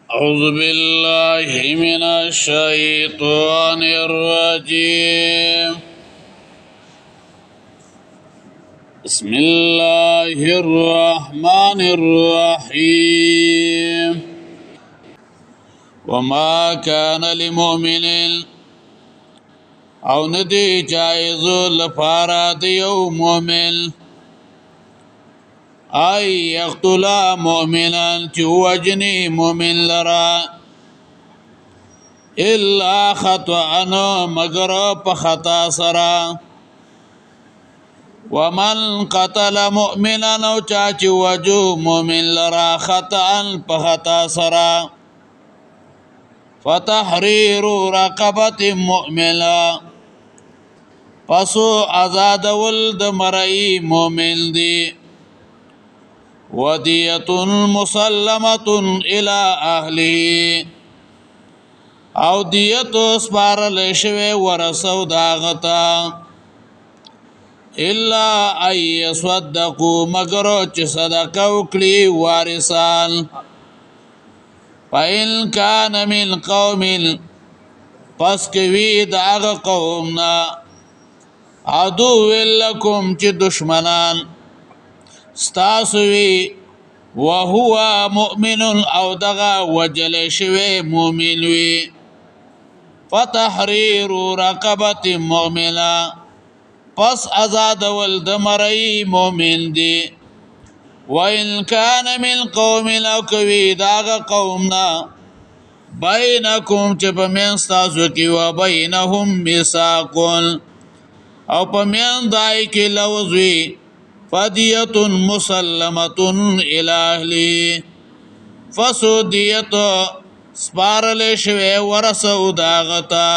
أعوذ بالله من الشيطان الرجيم. بسم الله الرحمن الرحيم. وما كان لمؤمن او ندی جائز لپاره د یو مؤمن ای یقتل مؤمنا چې وجنی مؤمن لرا الا خطأ مگر په خطا سره ومن قتل مؤمنا او چا چې وجو مؤمن لرا خطأ په خطا سره فتحرير رقبه مؤمنه پسو آزاد ولد مرئی مؤمن دی ودیت مسلمت الى اهله او دیت سپارل شوی ورسو داغتا الا ای صدقو مگر چ صدقه وکړي وارثان فإن كان من قوم پس کوي داغ قومنا عدو لکم چې دشمنان ستاسوی وهو مؤمن او دغا وجل شوی مؤمن وی فتحرير رقبه مؤمنه پس آزاد ولد مرئی مؤمن دی وإن كان من قوم لو کوي داغ قومنا بینکم چې په منځ تاسو کې و بینهم میثاق او پمین دای کې لوزوی فدیت مسلمت الی اهلی فسودیت سپارل شوی ورسو داغتا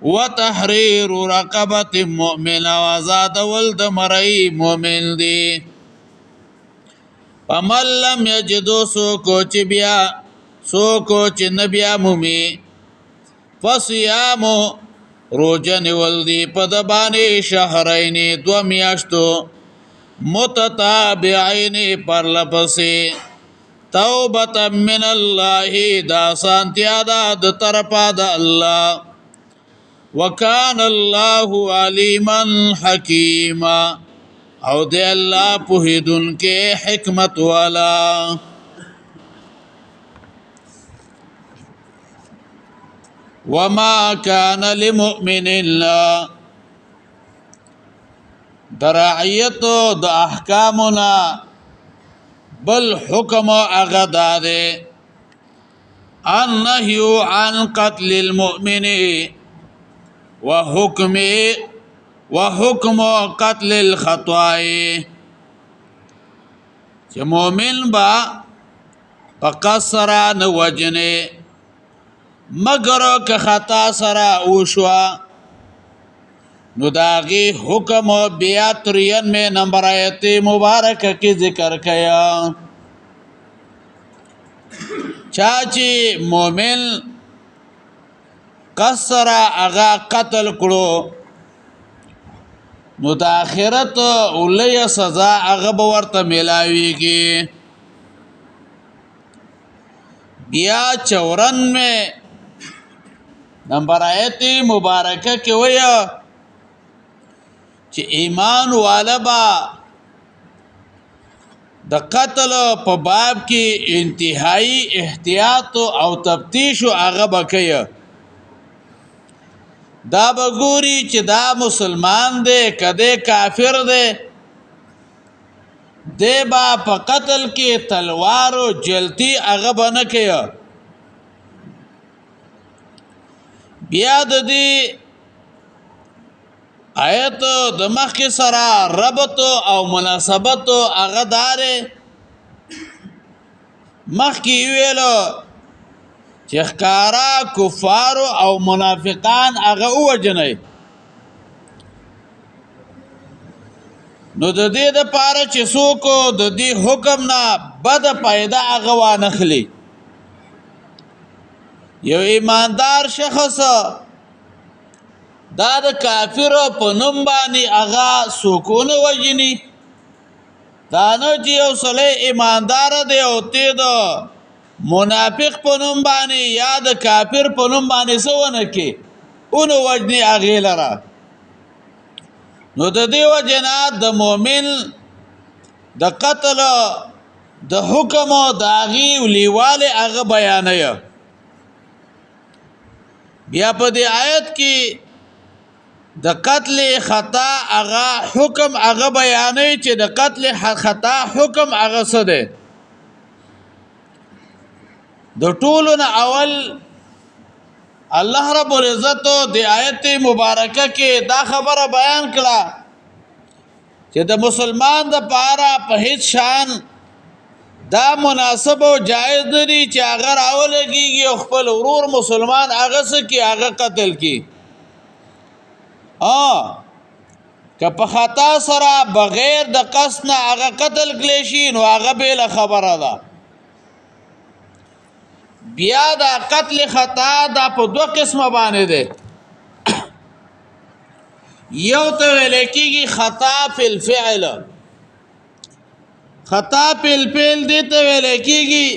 وتحریر رقبه مؤمن وزاد ولد مرئی مؤمن دی فمن لم یجدو سو کوچ بیا سو کوچ نبیا مومی فصیامو روجن ولدی پدبانی شهرین دو میاشتو متتابعین پر لپسی توبتا من الله دا سانتیا دا د طرفا دا الله وکان الله علیما حکیما او دی الله پوهیدن کے حکمت والا وما كان لمؤمن الله درعیت د احکامنا بل حکم اغداد النهي عن قتل المؤمن وحكم قتل الخطأ چې مؤمن با فقصرا نوجنه مگر که خطا سره اوشوا نو داغي حکم بیا 93 نمبر آیت مبارک کی ذکر کیا چاچی مومن قصر اغا قتل کړو نو د آخرت اولی سزا اغا ورته ملاویږي بیا 94 نمبر آیت مبارکه کې ویا چې ایمان والبا د قتل په باب کې انتهایی احتیاط او تفتیش هغه بکیا دا بګوري چې دا مسلمان دی کده کافر دی دیبا په قتل کې تلوار او جلتی هغه بنه کیا بیا د دې آیت د مخ سره ربط او مناسبت هغه دار مخ کې ویلو چې ښکارا کفار او منافقان هغه وجنې نو د دې د پاره چې څوک د دې حکم نه بد پیدا هغه وانخلي یو ایماندار شخص دا د کافر په نوم باندې هغه سکون وجني دا نو چې یو سړی ایماندار دی او ته منافق په نوم باندې یا د کافر په نوم باندې سونه کې اونو وجني هغې لره. نو د دې وجنه د مؤمن د قتل د حکم او د هغې لیواله هغه بیانوي. بیا په دې آیت کې د قتل خطا هغه حکم هغه بیانوي چې د قتل خطا حکم هغه څه دی. د ټولو نه اول الله رب العزت د آیت مبارکه کې دا خبره بیان کړه چې د مسلمان د پاره په هیڅ شان دا مناسب او جایز دی چې هغه راولګيږي او خپل ورور مسلمان هغه څه کې هغه قتل کی. که په خطا سره بغیر د قصد نه هغه قتل کړي شي نو هغه بل خبره ده. بیا دا قتل خطا دا په دوه قسمه باندې ده. یو ته ویل کېږي خطا فی الفعل. خطا فی الفعل دې ته ویل کېږي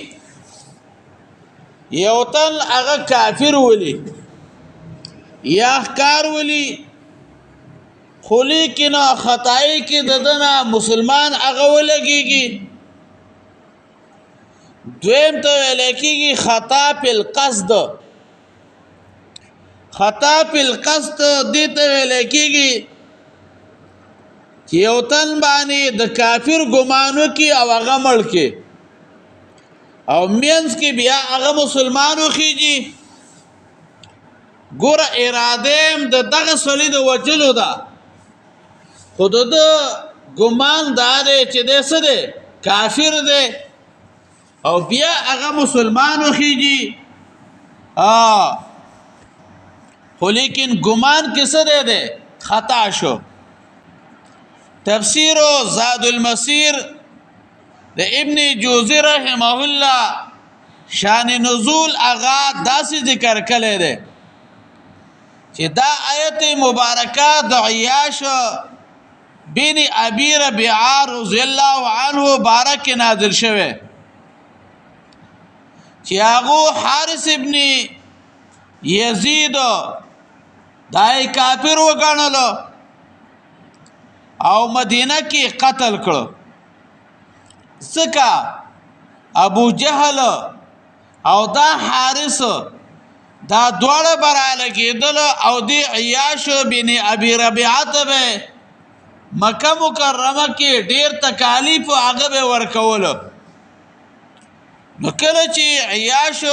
یو تن هغه کافر ولي یا ښکار ولي خو لیکن خطای کې ددنه مسلمان هغه ولګيږي. دویم ته ویل کېږي خطا فی القصد. خطا فی القصد دې ته ویل کېږي چې یو تن باندې د کافر ګمانو کې او هغه مړ کې او مینس کې بیا هغه مسلمانو خيږي. ګوره اراده د دغه سړي د وجلو ده خود د ګمان دار چې دې څه دی کافر دی او بیا هغه مسلمانو خيږي. خو لیکن ګمان کې څه دی خطا شو. تفسیر زاد المسیر د ابن جوزی رحمه الله شان نزول اغا داسې ذکر کړی دی چې دا آیت مبارکه د عیاش بن ابي ربيعه رضی الله عنه بارک نازل شوه چې هغه حارث ابن یزید دای کافر وګڼلو او مدینه کې قتل کړو. ځکه ابو جهل او دا حارث دا دواړه براله کېدل او دی عیاش بن ابي ربيعه ته مکه مکرمه کې ډیر تکالیف هغه به ورکول. نو کله چې عیاش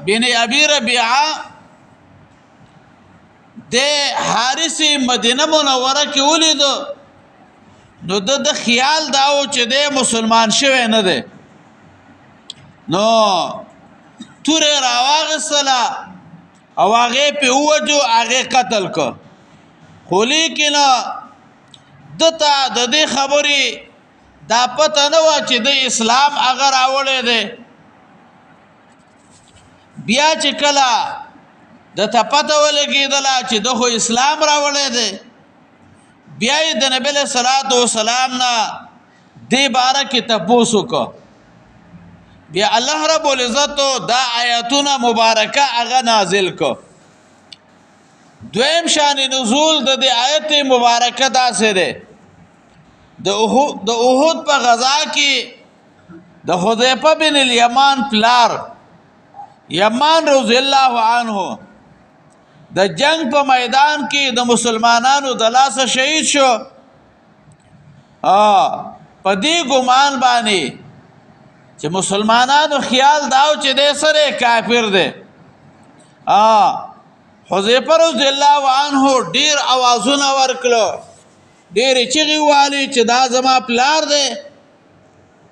بن ابي ربيعه د حارث مدینه منوره کې ولیدو نو د خیال داو چې د مسلمان شوی نه دی. نو توره راواغسله او هغه په وجو هغه قتل کو. خو لیکن دته د دې خبرې دا پته نه و چې د اسلام هغه راوړی دی. بیا چې کله د ته پته ولګېدله چې د خو اسلام راوړی دی بیا یې د نبی علیه صلات وسلام نه دې باره کې تپوس وکړه. بیا الله رب العزت دا آیاتونه مبارکه هغه نازل کړه. دویم شان نزول د دې آیت مبارکه داسې ده د احد په غزا کې د حذیفه بن الیمان پلار یمان رضی الله عنه د جنگ په میدان کې د مسلمانانو د لاسه شهید شو. په دې ګمان باندې چې مسلمانانو خیال داو چې د سره کافر دی. حذیفه رضی الله عنه ډیر اوازونه ورکړو ډیر چغې والی چې دا زما پلار دی.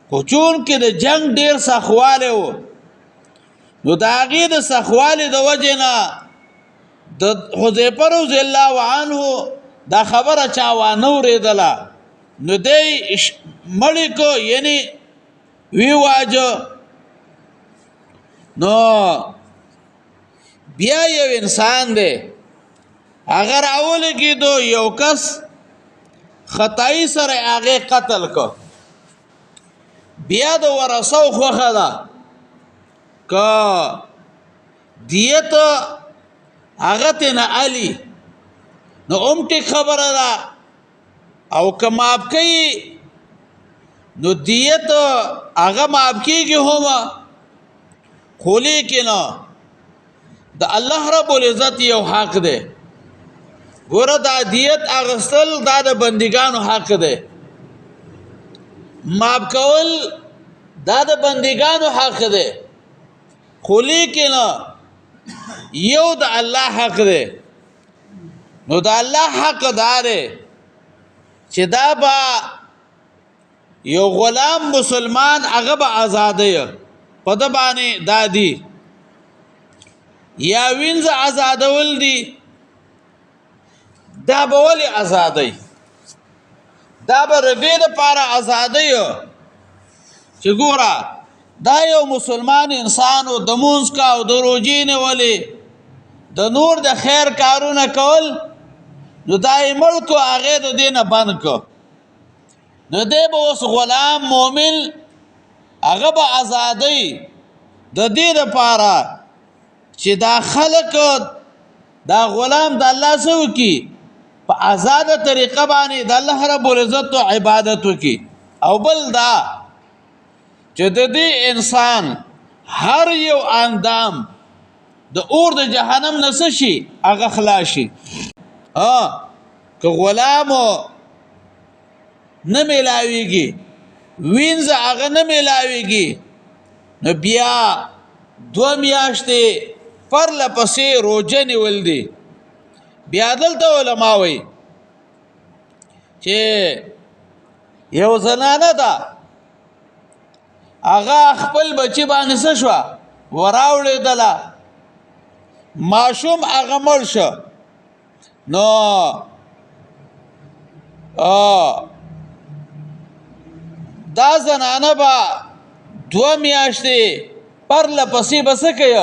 خو چون کې د جنگ ډیر سخواله و نو د هغې د سخوالي د وجې نه د حذیفه رضی الله عنه دا خبره چا وانه اورېدله نو دی مړی کو یعنی وی واجه. نو بیا یو انسان دی هغه راولګېدو یو کس خطایي سره هغې قتل کو. بیا د ورثو خوښه ده که دیت هغه ته نه علي نو ټیک خبره ده او که معاف کوي نو دیت هغه معاف کېږي هم خو لیکن د الله رب العزت یو حق دی ګوره دا دیت اخیستل دا د بندګانو حق دی معاف کول دا د بندګانو حق دی خو لیکن یو د الله حق دی نو د الله حق دا دی چې دا به یو غلام مسلمان هغه به آزادی په ده باندې دا دي یا وینځه آزادول دي دا به ولې آزادی دا به ربې دپاره آزادی چې ګوره دا یو مسلمان انسان و د مونځ کا او د روژې نیولې د نور د خیر کارونه کول نو دا یې مړ کو هغې د دې نه بند کو نو دی به اوس غلام مومن هغه به آزادی د دې دپاره چې دا خلک دا غلام د الله څه وکړي په آزاده طریقه باندې د الله رب العزت عبادت وکړي او بل دا چې د دې انسان هر یو اندام د اور د جهنم نه څه شي هغه خلاص شي که غلامو نه میلاویږي وینځه هغه نه میلاویږي نو بیا 2 میاشتې پرله پسې روژه نیول دي بیا دلته علما وایي چې یو زنانه ده هغه خپل بچی باندې څه شوه وراوړېدله ماشوم هغه مړ شو نو دا زنانه به 2 میاشتې پرله پسې به څه کوي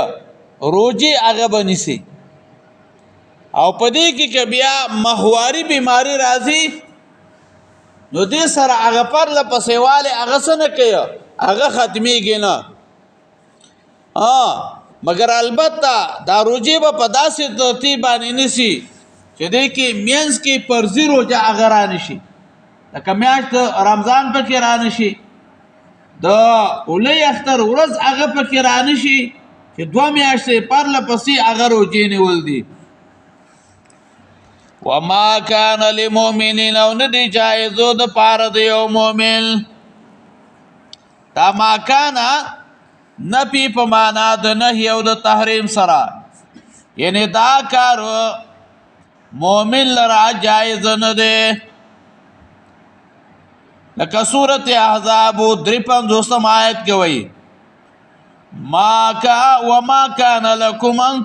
روجې هغه به نیسي او په دې کې که بیا ماهواري بیماري راځي نو دې سره هغه پرله پسې والی هغه څه نه کوي هغه ختمیږي نه مګر البته دا روجې به په داسې ترتیب باندې نیسي چې دې کې مینځ کې فرضي روژه هغه رانشي لکه میاشت رمضان پکې رانشي د اولی اختر ورځ هغه پکې رانشي چې 2 میاشتې پرله پسې هغه روژې نیول دي وما کان للمؤمنین او نه دی جایزو د پاره د یو مؤمن دا ما کان نفی په معنا د نهی او د تحریم سره یعنی دا کار مؤمن لرا جایز نه دی لکه سورت احزاب 53 آیت کې وایي وما كان لكم ان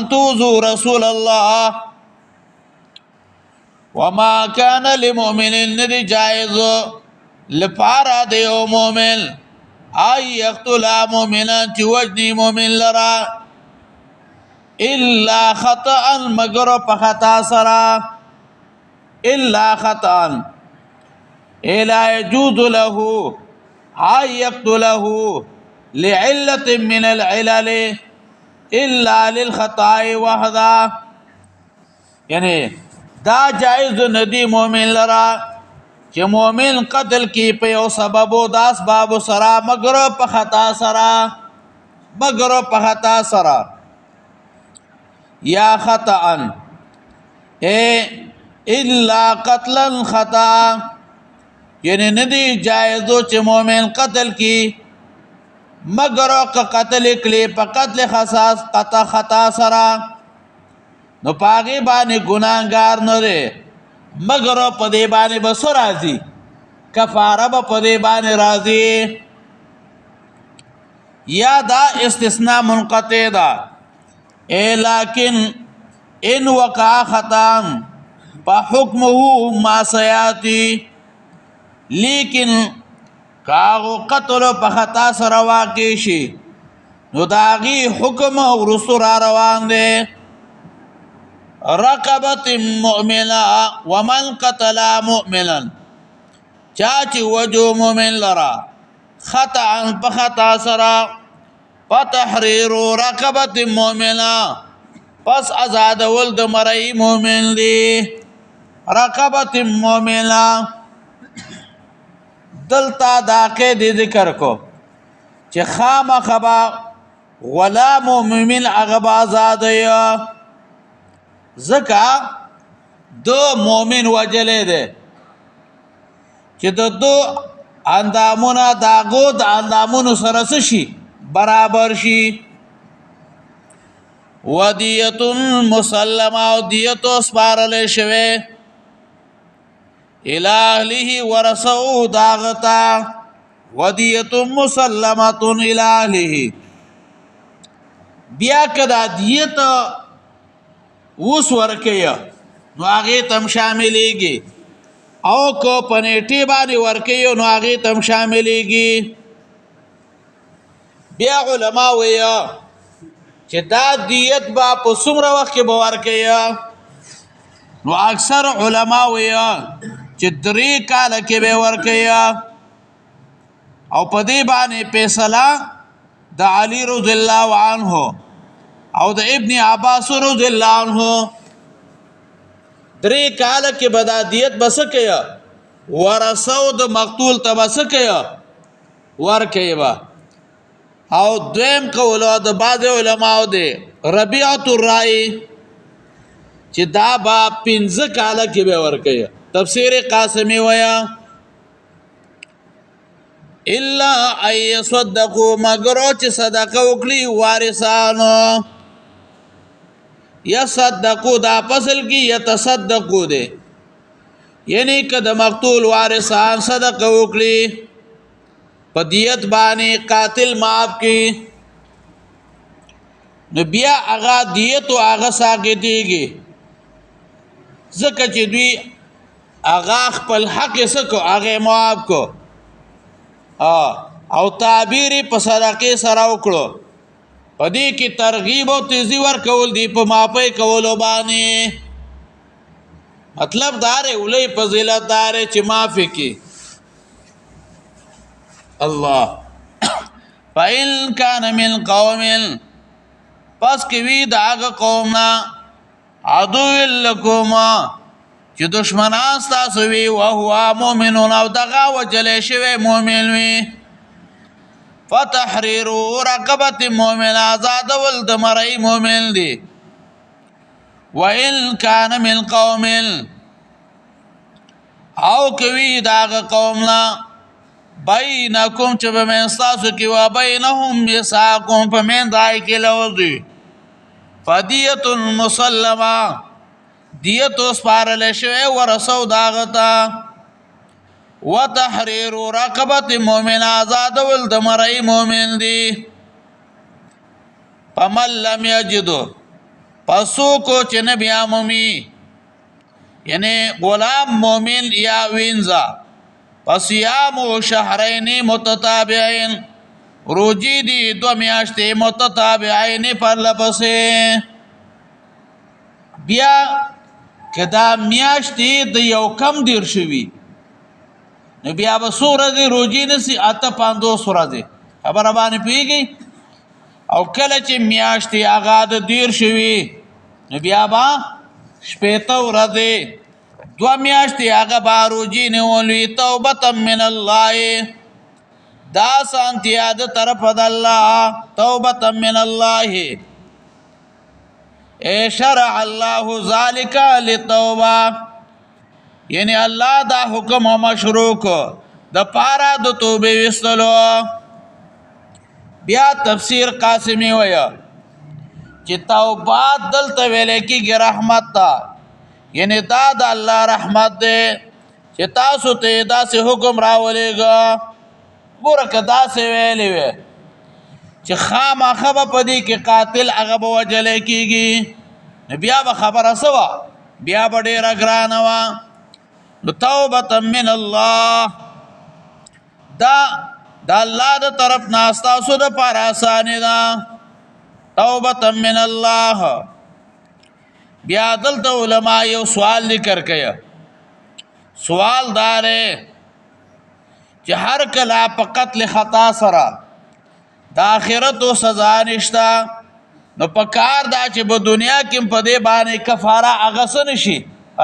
تؤذوا رسول الله وما كان لمؤمن ندی جائز لپاره د یو مؤمن ای یقتل مؤمنا چې وجنی مؤمن لرا الا خطا مگر په خطا سره الا خطا الا يجوز له هاي يقتله لعلة من العلل الا للخطا وحده یعنی دا جائز ندی مؤمن لرا چې مؤمن قتل کی په یو سبب او د اسباب سره مگر په خطا سره یا خطا الا قتلا خطا یعنی ندی جایزو چې مؤمن قتل کی مگر که قتل کلی په قتل خاص خطا سره نو پاګې باندې ګناهګار نه دی مگر په دې باندې بس راځي کفاره به په دې باندې راځي یا دا استثناء منقطع ده لیکن ان وقع خطا فحكمه ما سياتي لیکن کاغو قتل په خطا سره واقع شي نو داغي حکم ورسو را روان دي رقبت مؤمنه ومن قتل مؤمنا چاچی وجو مؤمن لرا خطا په خطا سره فتحرير رقبه مؤمنه پس آزادول د مرئی مؤمن دی رقبه مؤمنه دلتا دا قید ذکر کو چې خامخبا غلام مؤمن هغه آزاد یا زکا دو مؤمن وجلې ده چې دو اندامونه داغو د اندامونو سره شي برابر شي ودیت مسلمه او دیت سپارل شوه الهه ورسو داغتا ودیت مسلمه الهه بیا کدا دیت وس ورکیا نو هغه تم شاملېږي او کو پنيټي باندې ورکیو نو هغه تم شاملېږي بیا علما ویا چې دا دیت با په څومره وخت کې به ورکیا نو اکثر علما ویا چې 3 کال کې به ورکیا او په دې باندې فیصله د علي رضی الله عنه او د ابن عباس رضی الله عنه 3 کال کې بدادیت بس کیا ورثو د مقتول تبس کیا ور کیا او دویم قول د بعض علماء دی ربيعه الرای چې دا با 15 کال کې به ور کیا تفسیر قاسمی ویا الا اي يصدقوا مگر چې صدقه وکړي وارثانو يصدقوا دا فصل کی يتصدقوا دے یعنی که د مقتول وارثان صدقه وکړي په دیت باندې قاتل معاف کی نو بیا هغه دیت او هغه ساقطيږي ځکه چې دوی هغه خپل حق سکو هغه معاف کو او تعبیر په صدقه سره وکړو پدې کې ترغیب او تیزی ور کول دی په ماپې کولو باندې مطلب دار ولې فضیلت دار چې معافي کی الله فإن كان من قوم پس کې وی داغه قومنا عدو لكم چې دشمنان تاسو وی او هو مؤمنون او دغه وجلې شوی مؤمن وی فتحرير رقبه مؤمن آزاد ول د مرئی مؤمن دی وان كان من قوم او کوي داغه قومنا بینکم چې به منستاسو کې و بینهم میثاقون په من دای کې لوځي فدیه مسلمه دیت سپارل شوی ورسو داغتا وتحرير رقبه مؤمن آزاد ول د مرئی مؤمن دی فمن لم يجد پسو کو چې نبی امومي یعنی غلام مؤمن یا وینزا فصيام شهرين متتابعين روجي دي 2 میاشتې متتابعين پر لپسې بیا کدا میاشتې د یو کم دیر شوی نو بیا به سوره دی روجي نسی اته 5 سوره دی خبره باندې پیږي او کله چې میاشتې هغه د دیر شوی نو بیا با شپېته ورځې 2 میاشتې هغه با روجي نیولې توبه من الله دا سانتیا د طرف د الله توبه من الله شرع الله ذلك للتوبه یعنی الله دا حکم مشروع کو د پارا د توبه وستلو بیا تفسیر قاسمی ویا چې توبه دلته ویل کېږي رحمت تا یعنی دا د الله رحمت دی چې تاسو ته دا سه حکم راولېګا ورکه دا سه ویلې وي چې خامخه په دې کې قاتل هغه به وجل کېږي بیا به خبره سوا بیا به ډېر ګرانه وا توبه من الله دا الله د طرف ناستا سو د پر اسانه دا توبه من الله بیا دلته علما یو سوال ذکر کړي سوال دار چې هر کله په قتل خطا سره د آخرت او سزا نشتا نو په کار دا چې په دنیا کې په دې باندې کفاره اغسن شي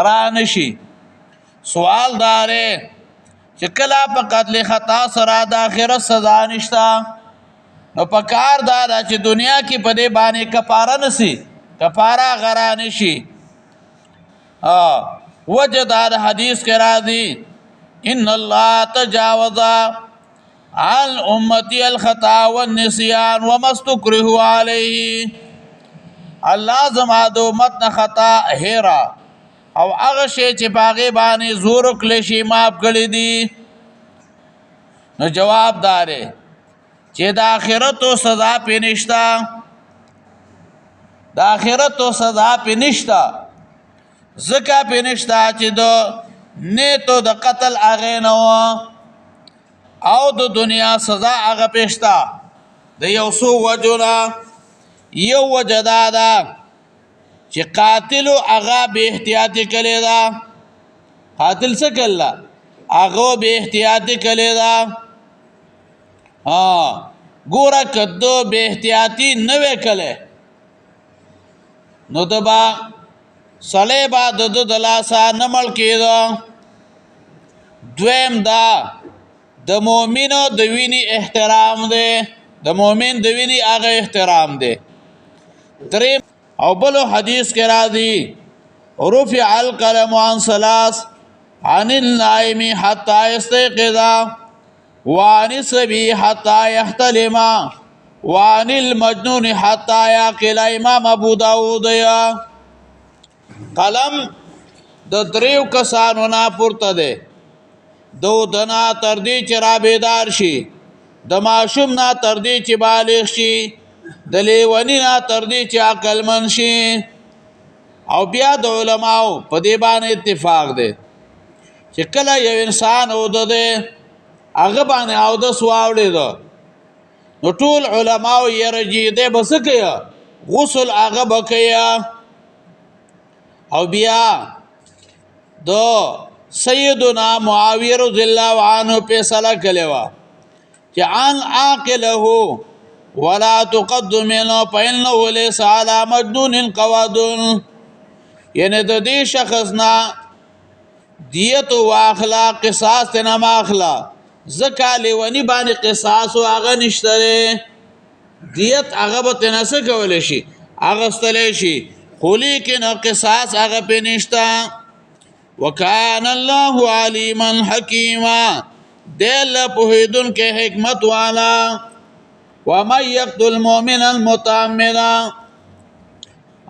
را نشي. سوال داره چې کله په قتل خطا سره د آخرت سزا نشتا نو په کار دا چې دنیا کې په دې باندې کفاره نسی کفاره غرا نشي. وجه دا حدیث کې راځي ان الله تجاوز عن امتی الخطا والنسيان وما استكرهوا عليه. الله زما د امت نه خطا هیرا او هغه شی چې باغې باندې زور کړی شي معاف کړی دي. نو جواب داره چې د آخرت او سزا پې نشتا د آخرت او سزا پې نشتا ځکه پې نشتا چې د نیتو د قتل هغې نه و او د دنیا سزا هغه پېشتا د یو څو وجو نه. یو وجه دا ده چې قاتلو هغه بې احتیاطي کړې ده. قاتل څه کړله هغه بې احتیاطي کړې ده. ګوره که ده بې احتیاطي نه وی کړی نو ده به سړی به د ده د لاسه نه مړ کېده. دویم دا د مؤمنو د وینې احترام دی د مؤمن د وینې هغه احترام دی. دریم او بلو حدیث کې راځي رفع القلم عن ثلاث عن النائم حتى يستيقظ وعن الصبي حتى يحتلم وعن المجنون حتى يعقل. امام ابو داود یا قلم د دریو کسانو نه پورته دی دو دنا تر دې چې را بیدار شي د ماشوم نه تر دې چې بالغ شي د لیوني نه تر دې چې عقلمند شي. او بیا د علماو په دې باندې اتفاق دی چې کله یو انسان اوده دی هغه باندې اودس واوړېده نو ټول علماو یې رجیده به څه کوي غسل هغه به کوي. او بیا د سیدنا معاویه رضی الله عنه فیصله کړې وه چې عن عاقله ولا تقدم منه فإنه ليس على مجنون قواد. یعنی د دې شخص نه دیت واخلا قصاص ته نه ماخلا ځکه لیوني باندې قصاص او هغه نشته دیت هغه به ته نه څه کولی شي اخیستلی شي خو لیکن قصاص هغه پې نشته. وکان الله علیما حکیما دی الله پوهېدونکی حکمت والا. ومن یقتل مؤمنا متعمدا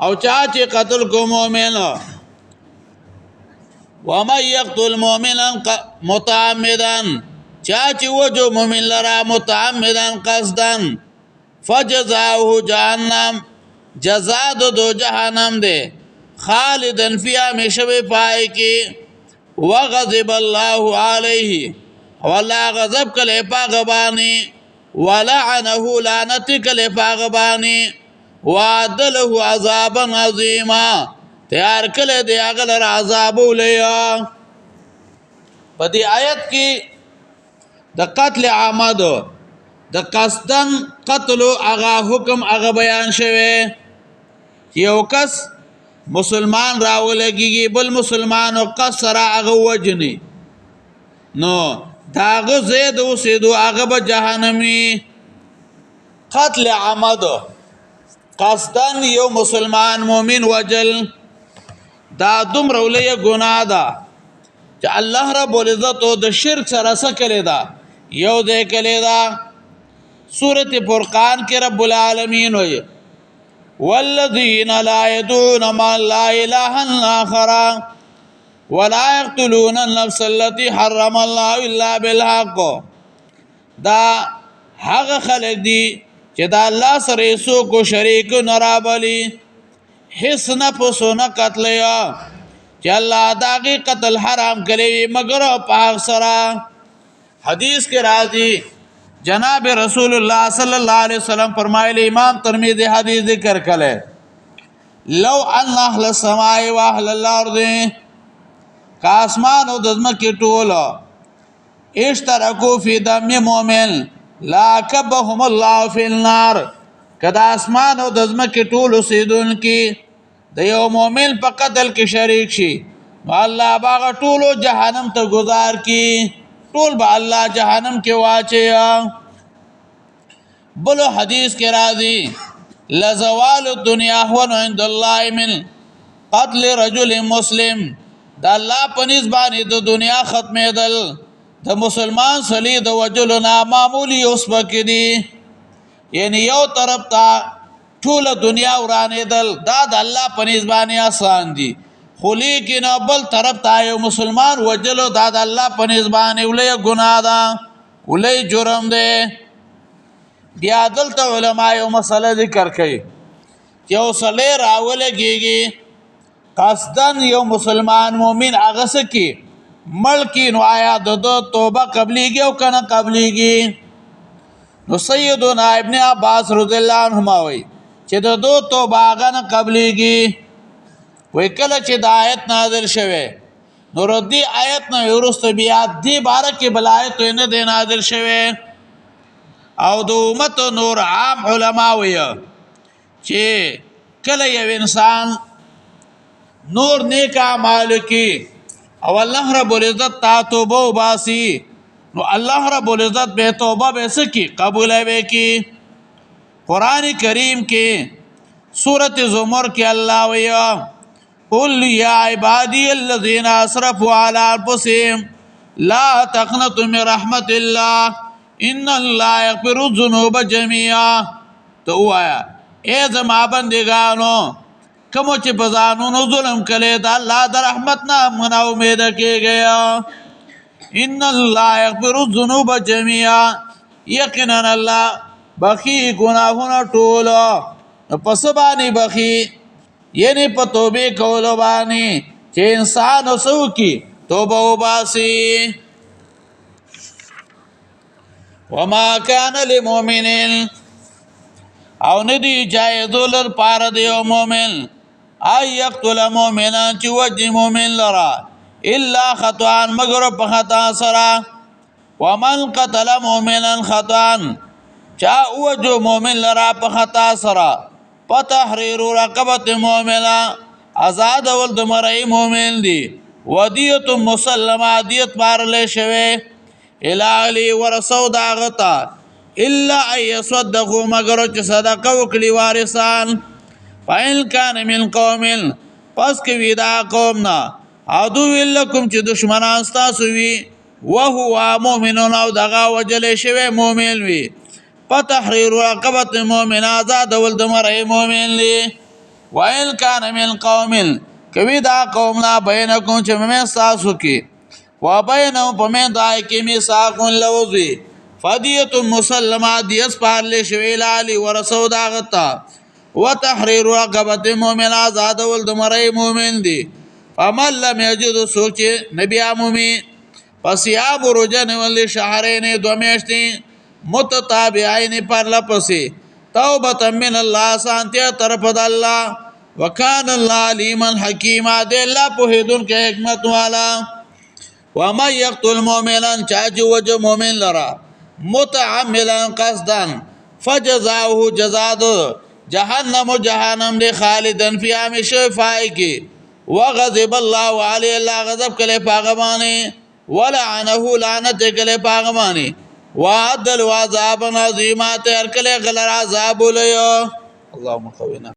او چا چې قتل کو مؤمن ومن یقتل مؤمنا متعمدا چا چې وجو مؤمن لرا متعمدا قصدا فجزاؤه جهنم جزا دو جهنم دے خالدن فی ہمیشہ پائے کی وغضب اللہ علیہ واللہ غضب کلے پاغبانی ولعنه لعنت کلے پاغبانی وعدله عذابا عظیما تیار کلے دے اغلر عذابو لیا. پدی آیت کی د قتل عامد د قصدن قتلو اغا حکم اغا بیان شوه. یو کس مسلمان راولگیگی بل مسلمان و قصر اغا وجنی نو داغ زید و سیدو اغا بجہنمی. قتل عامد قصدن یو مسلمان مومن وجل دا دم رولی گناہ دا چې الله رب العزت د شرک سره سکلی دا یو دې کلی دا سورة فرقان کې رب العالمین وی والذین لا يدعون مع الله إلها آخر ولا يقتلون النفس التي حرم الله إلا بالحق. دا هغه خلق دي چې دا الله سره څوک شریک نه رابلي هیڅ نفس نه قتل یا چې الله داغي قتل حرام کړی مگر په حق سره. حدیث کې راځي جناب رسول الله صلی الله علیه وسلم فرمایلی امام ترمذی حدیث ذکر کړي لو ان اهل السماء واهل الارض کا اسمان او د ځمکې ټول اشترکو فی دم مؤمن لا کبهم الله فی النار. کدا اسمان او د ځمکې ټول اوسیدونکي د یو مؤمن په قتل کې شریک شي نو الله باغ ټولو جهنم ته گذار کی، ټول به الله جهنم کې واچي. بلو حدیث کې راځي لزوال الدنیا هون عند الله من قتل رجل مسلم. د الله په نسبت د دنیا ختمېدل د مسلمان سلی د وجلو نه معمولی اوس پکې دي. یعنی یو طرف ته ټول دنیا ورانېدل دا د الله په نسبت آسان دي، خو لیکن بل طرف ته یو مسلمان وجلو دا د الله په نسبت ولې ګناه ده، ولې جرم دی. بیا دلته علما یو مسله ذکر کوي چې یو سړی راولګېږي قصدن یو مسلمان مومن هغه څه کې ملکی نو آیا د توبه قبلیږي او کنه قبلیږي؟ نو سیدنا ابن عباس رضی الله عنهما وایي چې د دو توبه هغه نه قبلیږي. وایي کله چې د آیت نازل شوی نو ردی آیت نه وروسته بیا دې باره کې بل آیت نه دی نازل شوی. او د امت نور عام علما وایي چې کله یو انسان نور نیک اعمال کی او الله رب العزت تا توبه وباسي نو الله رب العزت به توبه به سکی قبول به کی. قران کریم کې سورۃ زمر کې الله ویا قل یا عبادی الذین اسرفوا علی انفسهم لا تقنطوا من رحمت الله ان الله یغفر الذنوب جميعا. تو وایا اے زما بندگانو کمو چې بزانونو ظلم کړي دا الله د رحمت نه منا امید کېږي. ان الله یغفر الذنوب جميعا، یقینا الله بخي ګناهونه ټول. پس باندې بخي یعنی په توبه کولو باندې چې انسان وسو کی توبه وباسي. وما كان للمؤمن او ندی جایز لر پار دیو مؤمن ای یقتل مؤمنا چې وجه مؤمن لرا الا خطا مگر په خطا سره. ومن قتل مؤمنا خطا چا وجه مؤمن لرا په خطا سره فتحرير رقبه مؤمنا آزاد ول د مرئی مؤمن دی ودیت مسلمه دیت بارل شوی الالی ورسو داغتا الا ای يصدقوا مگر چې صدقه وکړي وارثان. فإن كان من قوم پس کوي دا قومنا عدو لكم چې دشمنان تاسو وي وهو مؤمن او دغه وجل شوی مؤمن وي فتحرير رقبه مؤمن آزاد ول د مرئی مؤمن لی. وإن كان من قوم کوي دا قومنا بینکم چې مې تاسو کې وبینهم پمن دای کې میثاق لوذي فدیت مسلمه دیس پارل شوی لالی ورسو داغتا وتحرير رقبه مؤمن آزاد ول د مرئی مؤمن دی. فمن لم یجد سوچ نبی عمومی پس یا برجن ول شهرین دو میاشتې متتابعین پر لپسې توبه من الله سانتیا طرف د الله وکان الله علیما حکیما د الله په هدون کې حکمت والا. وما يقتل مؤمنا چاچ وجه مؤمن لرا متعملا قصدا فجزاؤه جزاء جهنم جهنم دے خالدن فی ہمیشہ فائی کی وغضب اللہ علیہ اللہ غضب کلے پاغمانی ولعنه لعنت کلے پاغمانی وعد العذاب عظیمات ارکلے غلر عذاب لیو. اللهم قوینا